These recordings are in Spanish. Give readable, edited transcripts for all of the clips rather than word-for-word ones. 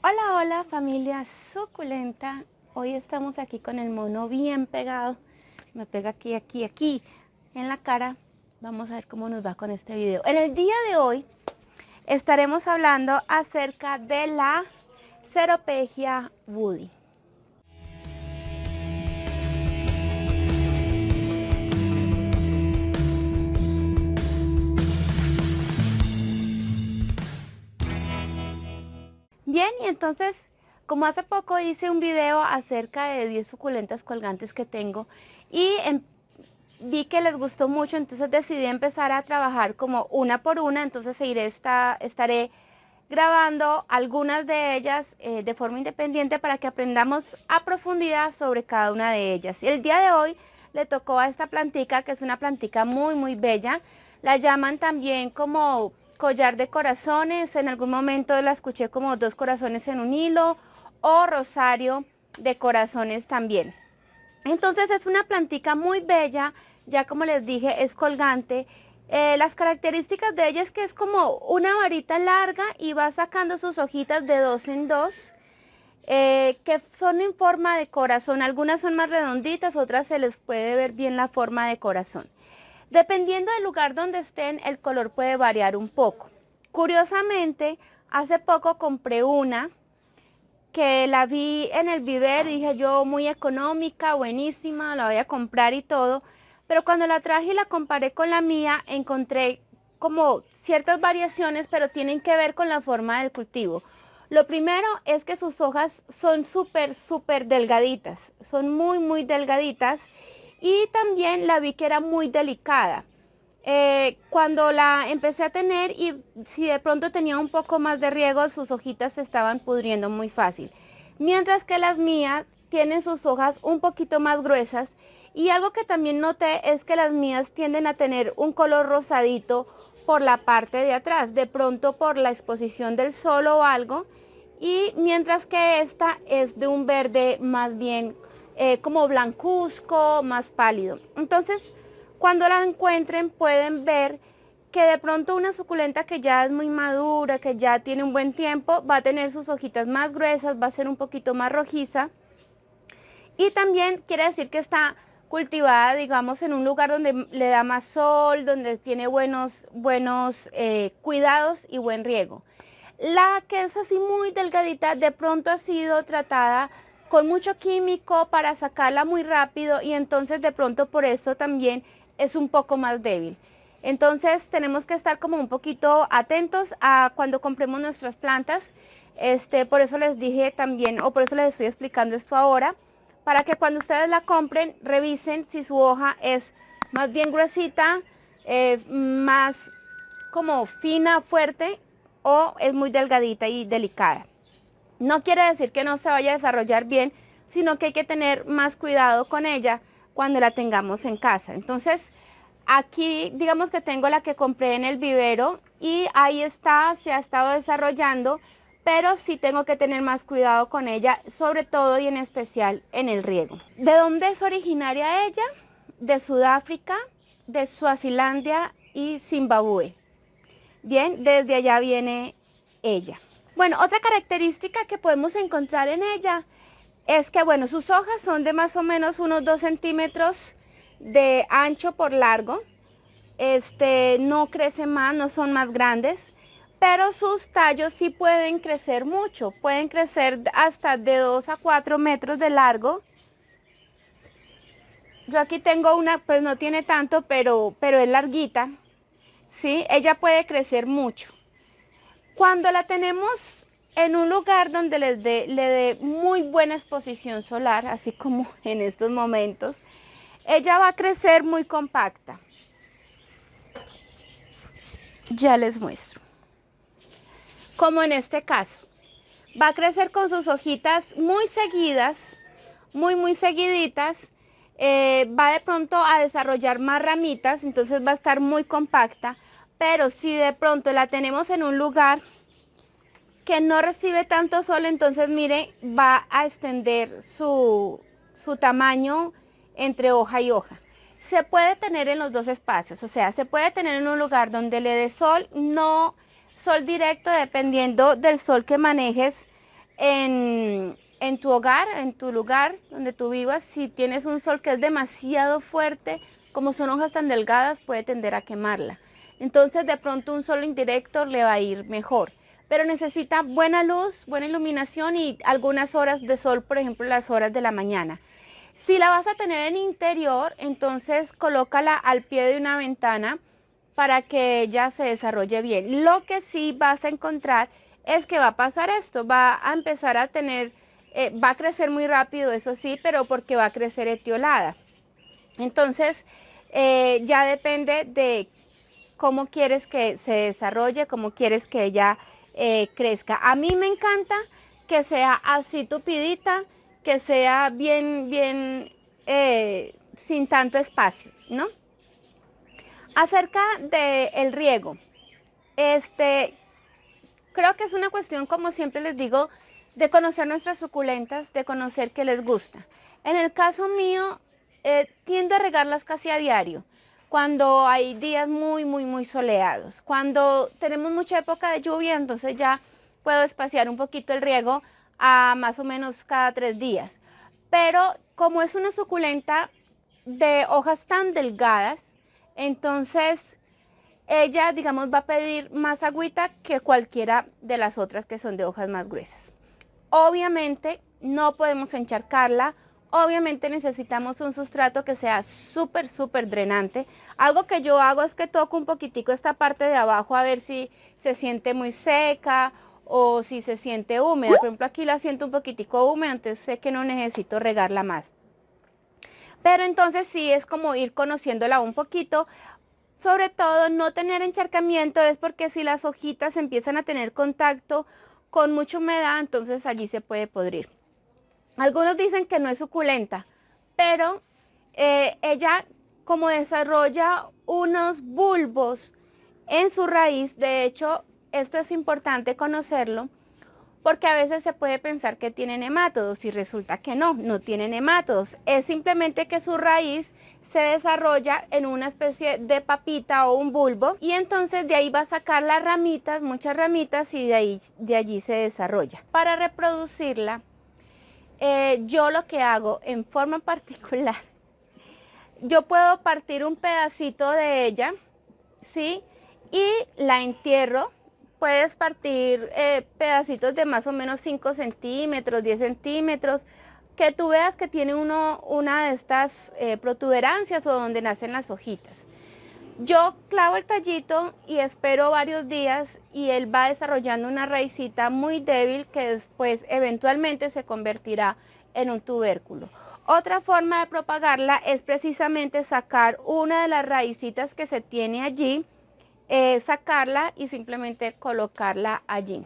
Hola, hola familia suculenta. Hoy estamos aquí con el mono bien pegado. Me pega aquí en la cara. Vamos a ver cómo nos va con este video. En el día de hoy estaremos hablando acerca de la Ceropegia woody. Bien, y entonces, como hace poco hice un video acerca de 10 suculentas colgantes que tengo y vi que les gustó mucho, entonces decidí empezar a trabajar como una por una, entonces estaré grabando algunas de ellas de forma independiente para que aprendamos a profundidad sobre cada una de ellas. Y el día de hoy le tocó a esta plantica, que es una plantica muy bella, la llaman también como collar de corazones, en algún momento la escuché como 2 corazones en un hilo, o rosario de corazones también. Entonces es una plantica muy bella, ya como les dije es colgante. Las características de ella es que es como una varita larga y va sacando sus hojitas de 2 en 2, que son en forma de corazón. Algunas son más redonditas, otras se les puede ver bien la forma de corazón. Dependiendo del lugar donde estén, el color puede variar un poco. Curiosamente, hace poco compré una que la vi en el vivero y dije yo, muy económica, buenísima, la voy a comprar y todo. Pero cuando la traje y la comparé con la mía, encontré como ciertas variaciones, pero tienen que ver con la forma del cultivo. Lo primero es que sus hojas son súper delgaditas, son muy delgaditas, y también la vi que era muy delicada. Cuando la empecé a tener y si de pronto tenía un poco más de riego, sus hojitas se estaban pudriendo muy fácil. Mientras que las mías tienen sus hojas un poquito más gruesas, y algo que también noté es que las mías tienden a tener un color rosadito por la parte de atrás, de pronto por la exposición del sol o algo, y mientras que esta es de un verde más bien como blancuzco, más pálido. Entonces, cuando la encuentren pueden ver que de pronto una suculenta que ya es muy madura, que ya tiene un buen tiempo, va a tener sus hojitas más gruesas, va a ser un poquito más rojiza, y también quiere decir que está cultivada, digamos, en un lugar donde le da más sol, donde tiene buenos cuidados y buen riego. La que es así muy delgadita, de pronto ha sido tratada con mucho químico para sacarla muy rápido, y entonces de pronto por eso también es un poco más débil. Entonces tenemos que estar como un poquito atentos a cuando compremos nuestras plantas. Por eso les dije también, o por eso les estoy explicando esto ahora, para que cuando ustedes la compren revisen si su hoja es más bien gruesita, más como fina, fuerte, o es muy delgadita y delicada. No quiere decir que no se vaya a desarrollar bien, sino que hay que tener más cuidado con ella cuando la tengamos en casa. Entonces, aquí digamos que tengo la que compré en el vivero y ahí está, se ha estado desarrollando, pero sí tengo que tener más cuidado con ella, sobre todo y en especial en el riego. ¿De dónde es originaria ella? De Sudáfrica, de Suazilandia y Zimbabue. Bien, desde allá viene ella. Bueno, otra característica que podemos encontrar en ella es que, bueno, sus hojas son de más o menos unos 2 centímetros de ancho por largo. No crece más, no son más grandes, pero sus tallos sí pueden crecer mucho, pueden crecer hasta de 2 a 4 metros de largo. Yo aquí tengo una, pues no tiene tanto, pero es larguita, ¿sí? Ella puede crecer mucho. Cuando la tenemos en un lugar donde le dé muy buena exposición solar, así como en estos momentos, ella va a crecer muy compacta. Ya les muestro. Como en este caso, va a crecer con sus hojitas muy seguidas, muy seguiditas, va de pronto a desarrollar más ramitas, entonces va a estar muy compacta, pero si de pronto la tenemos en un lugar que no recibe tanto sol, entonces mire, va a extender su tamaño entre hoja y hoja. Se puede tener en los dos espacios, o sea, se puede tener en un lugar donde le dé sol, no sol directo, dependiendo del sol que manejes, en tu hogar, en tu lugar donde tú vivas, si tienes un sol que es demasiado fuerte, como son hojas tan delgadas, puede tender a quemarla. Entonces de pronto un sol indirecto le va a ir mejor. Pero necesita buena luz, buena iluminación y algunas horas de sol, por ejemplo las horas de la mañana. Si la vas a tener en interior, entonces colócala al pie de una ventana para que ella se desarrolle bien. Lo que sí vas a encontrar es que va a pasar esto, va a empezar a tener, va a crecer muy rápido, eso sí, pero porque va a crecer etiolada. Entonces, ya depende de cómo quieres que se desarrolle, cómo quieres que ella crezca. A mí me encanta que sea así tupidita, que sea bien, sin tanto espacio, ¿no? Acerca del riego, creo que es una cuestión, como siempre les digo, de conocer nuestras suculentas, de conocer qué les gusta. En el caso mío, tiendo a regarlas casi a diario, cuando hay días muy soleados. Cuando tenemos mucha época de lluvia, entonces ya puedo espaciar un poquito el riego a más o menos cada 3 días. Pero como es una suculenta de hojas tan delgadas, entonces ella, digamos, va a pedir más agüita que cualquiera de las otras que son de hojas más gruesas. Obviamente no podemos encharcarla, obviamente necesitamos un sustrato que sea súper drenante. Algo que yo hago es que toco un poquitico esta parte de abajo a ver si se siente muy seca o si se siente húmeda. Por ejemplo, aquí la siento un poquitico húmeda, entonces sé que no necesito regarla más. Pero entonces sí es como ir conociéndola un poquito. Sobre todo no tener encharcamiento es porque si las hojitas empiezan a tener contacto con mucha humedad, entonces allí se puede podrir. Algunos dicen que no es suculenta, pero ella como desarrolla unos bulbos en su raíz, de hecho esto es importante conocerlo, porque a veces se puede pensar que tiene nemátodos y resulta que no tiene nemátodos. Es simplemente que su raíz se desarrolla en una especie de papita o un bulbo y entonces de ahí va a sacar las ramitas, muchas ramitas y de allí se desarrolla. Para reproducirla, yo lo que hago en forma particular, yo puedo partir un pedacito de ella, ¿sí? Y la entierro. Puedes partir pedacitos de más o menos 5 centímetros, 10 centímetros, que tú veas que tiene una de estas protuberancias o donde nacen las hojitas. Yo clavo el tallito y espero varios días y él va desarrollando una raicita muy débil que después eventualmente se convertirá en un tubérculo. Otra forma de propagarla es precisamente sacar una de las raicitas que se tiene allí, sacarla y simplemente colocarla allí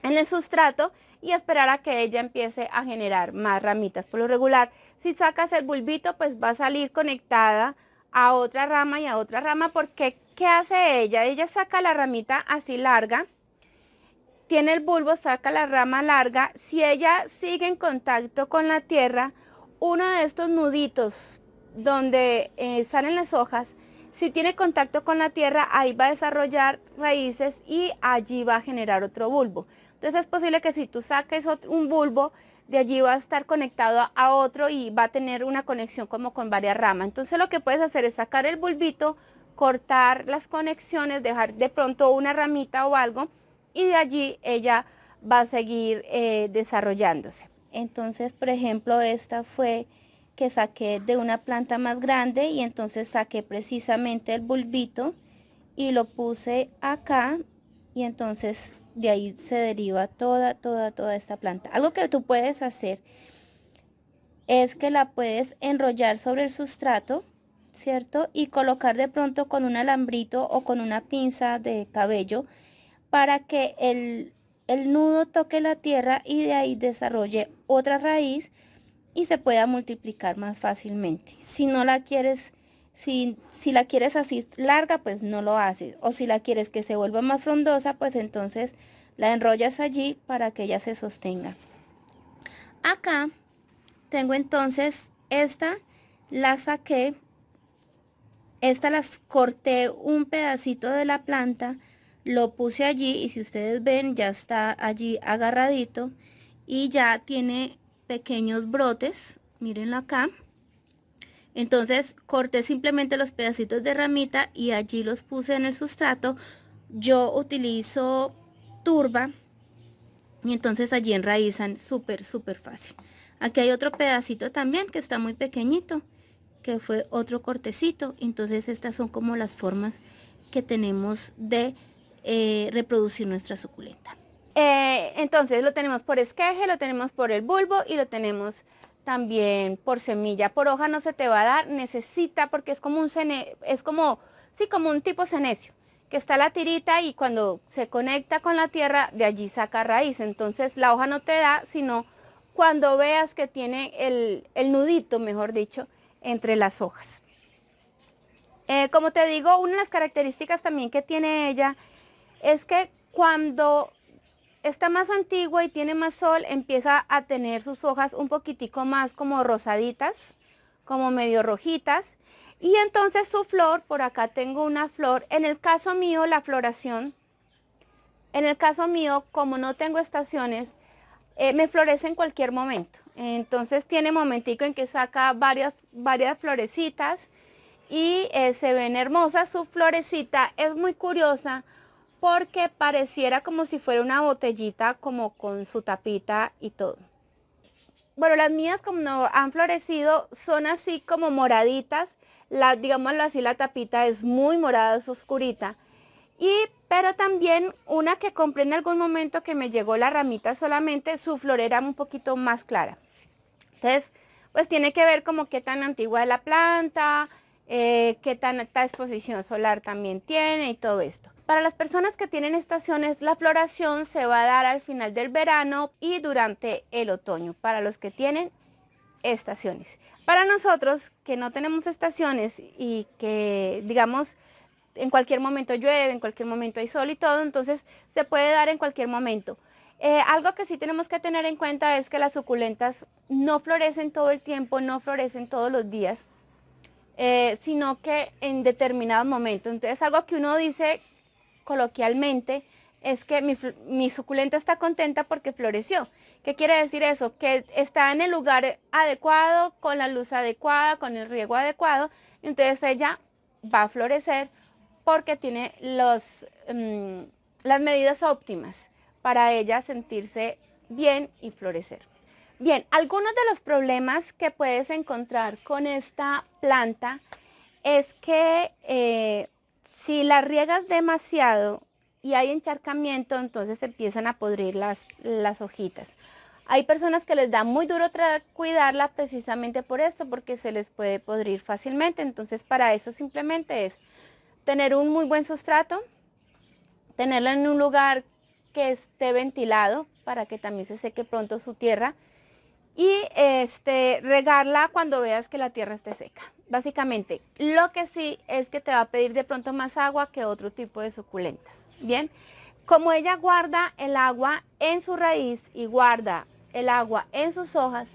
en el sustrato y esperar a que ella empiece a generar más ramitas. Por lo regular, si sacas el bulbito, pues va a salir conectada a otra rama y a otra rama, porque ¿qué hace ella? Ella saca la ramita así larga, tiene el bulbo, saca la rama larga. Si ella sigue en contacto con la tierra, uno de estos nuditos donde salen las hojas, si tiene contacto con la tierra, ahí va a desarrollar raíces y allí va a generar otro bulbo. Entonces es posible que si tú saques un bulbo, de allí va a estar conectado a otro y va a tener una conexión como con varias ramas. Entonces lo que puedes hacer es sacar el bulbito, cortar las conexiones, dejar de pronto una ramita o algo y de allí ella va a seguir desarrollándose. Entonces, por ejemplo, esta fue que saqué de una planta más grande y entonces saqué precisamente el bulbito y lo puse acá y entonces de ahí se deriva toda esta planta. Algo que tú puedes hacer es que la puedes enrollar sobre el sustrato, ¿cierto? Y colocar de pronto con un alambrito o con una pinza de cabello para que el nudo toque la tierra y de ahí desarrolle otra raíz y se pueda multiplicar más fácilmente. Si no la quieres, si la quieres así larga, pues no lo haces. O si la quieres que se vuelva más frondosa, pues entonces la enrollas allí para que ella se sostenga. Acá tengo entonces la saqué, las corté un pedacito de la planta, lo puse allí y si ustedes ven ya está allí agarradito y ya tiene pequeños brotes, mírenlo acá. Entonces corté simplemente los pedacitos de ramita y allí los puse en el sustrato. Yo utilizo turba y entonces allí enraizan súper fácil. Aquí hay otro pedacito también que está muy pequeñito, que fue otro cortecito. Entonces estas son como las formas que tenemos de reproducir nuestra suculenta. Entonces lo tenemos por esqueje, lo tenemos por el bulbo y lo tenemos también por semilla. Por hoja no se te va a dar, necesita, porque es como un como un tipo senecio, que está la tirita y cuando se conecta con la tierra, de allí saca raíz. Entonces la hoja no te da, sino cuando veas que tiene el nudito, mejor dicho, entre las hojas. Como te digo, una de las características también que tiene ella es que cuando está más antigua y tiene más sol, empieza a tener sus hojas un poquitico más como rosaditas, como medio rojitas. Y entonces su flor, por acá tengo una flor. En el caso mío, la floración, en el caso mío, como no tengo estaciones, me florece en cualquier momento. Entonces tiene momentico en que saca varias florecitas y se ven hermosas. Su florecita es muy curiosa porque pareciera como si fuera una botellita, como con su tapita y todo. Bueno, las mías como no han florecido son así como moraditas, digámoslo así, la tapita es muy morada, es oscurita. Pero también una que compré en algún momento que me llegó la ramita solamente, su flor era un poquito más clara. Entonces, pues tiene que ver como qué tan antigua es la planta, qué tanta exposición solar también tiene y todo esto. Para las personas que tienen estaciones, la floración se va a dar al final del verano y durante el otoño, para los que tienen estaciones. Para nosotros que no tenemos estaciones y que, digamos, en cualquier momento llueve, en cualquier momento hay sol y todo, entonces se puede dar en cualquier momento. Algo que sí tenemos que tener en cuenta es que las suculentas no florecen todo el tiempo, no florecen todos los días, sino que en determinados momentos. Entonces algo que uno dice coloquialmente es que mi suculenta está contenta porque floreció. ¿Qué quiere decir eso? Que está en el lugar adecuado, con la luz adecuada, con el riego adecuado, entonces ella va a florecer porque tiene las medidas óptimas para ella sentirse bien y florecer. Bien, algunos de los problemas que puedes encontrar con esta planta es que si la riegas demasiado y hay encharcamiento, entonces empiezan a podrir las hojitas. Hay personas que les da muy duro cuidarla precisamente por esto, porque se les puede podrir fácilmente. Entonces para eso simplemente es tener un muy buen sustrato, tenerla en un lugar que esté ventilado para que también se seque pronto su tierra y regarla cuando veas que la tierra esté seca. Básicamente, lo que sí es que te va a pedir de pronto más agua que otro tipo de suculentas. Bien, como ella guarda el agua en su raíz y guarda el agua en sus hojas,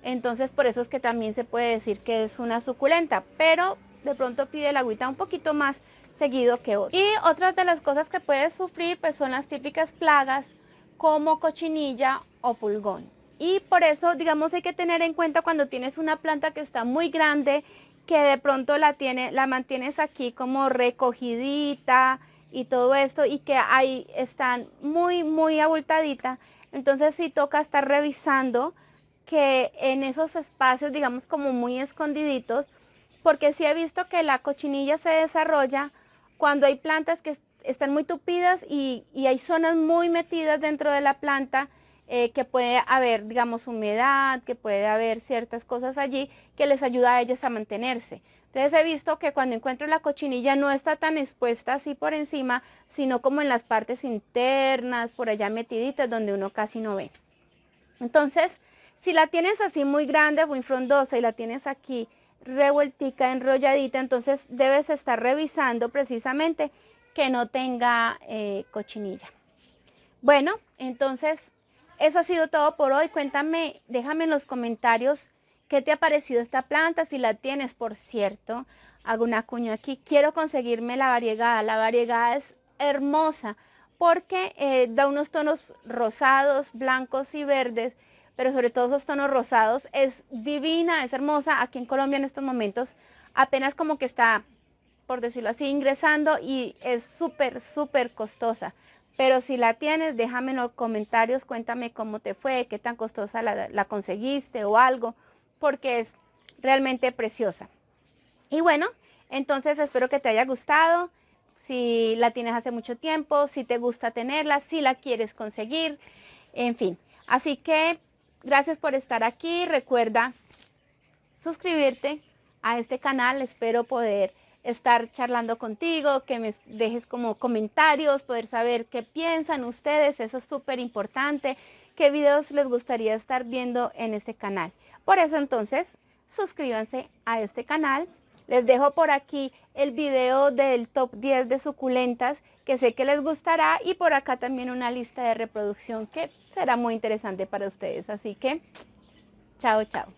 entonces por eso es que también se puede decir que es una suculenta, pero de pronto pide el agüita un poquito más seguido que otro. Y otras de las cosas que puedes sufrir pues son las típicas plagas como cochinilla o pulgón. Y por eso, digamos, hay que tener en cuenta cuando tienes una planta que está muy grande, que de pronto la mantienes aquí como recogidita y todo esto, y que ahí están muy abultadita. Entonces sí toca estar revisando que en esos espacios, digamos, como muy escondiditos, porque sí he visto que la cochinilla se desarrolla cuando hay plantas que están muy tupidas y hay zonas muy metidas dentro de la planta, que puede haber, digamos, humedad, que puede haber ciertas cosas allí que les ayuda a ellas a mantenerse. Entonces he visto que cuando encuentro la cochinilla no está tan expuesta así por encima, sino como en las partes internas, por allá metiditas, donde uno casi no ve. Entonces, si la tienes así muy grande, muy frondosa y la tienes aquí revueltica, enrolladita, entonces debes estar revisando precisamente que no tenga cochinilla. Bueno, entonces eso ha sido todo por hoy. Cuéntame, déjame en los comentarios qué te ha parecido esta planta, si la tienes. Por cierto, hago una cuña aquí, quiero conseguirme la variegada. La variegada es hermosa porque da unos tonos rosados, blancos y verdes, pero sobre todo esos tonos rosados. Es divina, es hermosa. Aquí en Colombia en estos momentos apenas como que está, por decirlo así, ingresando, y es súper, súper costosa. Pero si la tienes, déjame en los comentarios, cuéntame cómo te fue, qué tan costosa la conseguiste o algo, porque es realmente preciosa. Y bueno, entonces espero que te haya gustado. Si la tienes hace mucho tiempo, si te gusta tenerla, si la quieres conseguir, en fin. Así que gracias por estar aquí. Recuerda suscribirte a este canal. Espero poder estar charlando contigo, que me dejes como comentarios, poder saber qué piensan ustedes. Eso es súper importante. ¿Qué videos les gustaría estar viendo en este canal? Por eso entonces, suscríbanse a este canal. Les dejo por aquí el video del top 10 de suculentas, que sé que les gustará, y por acá también una lista de reproducción que será muy interesante para ustedes. Así que, chao, chao.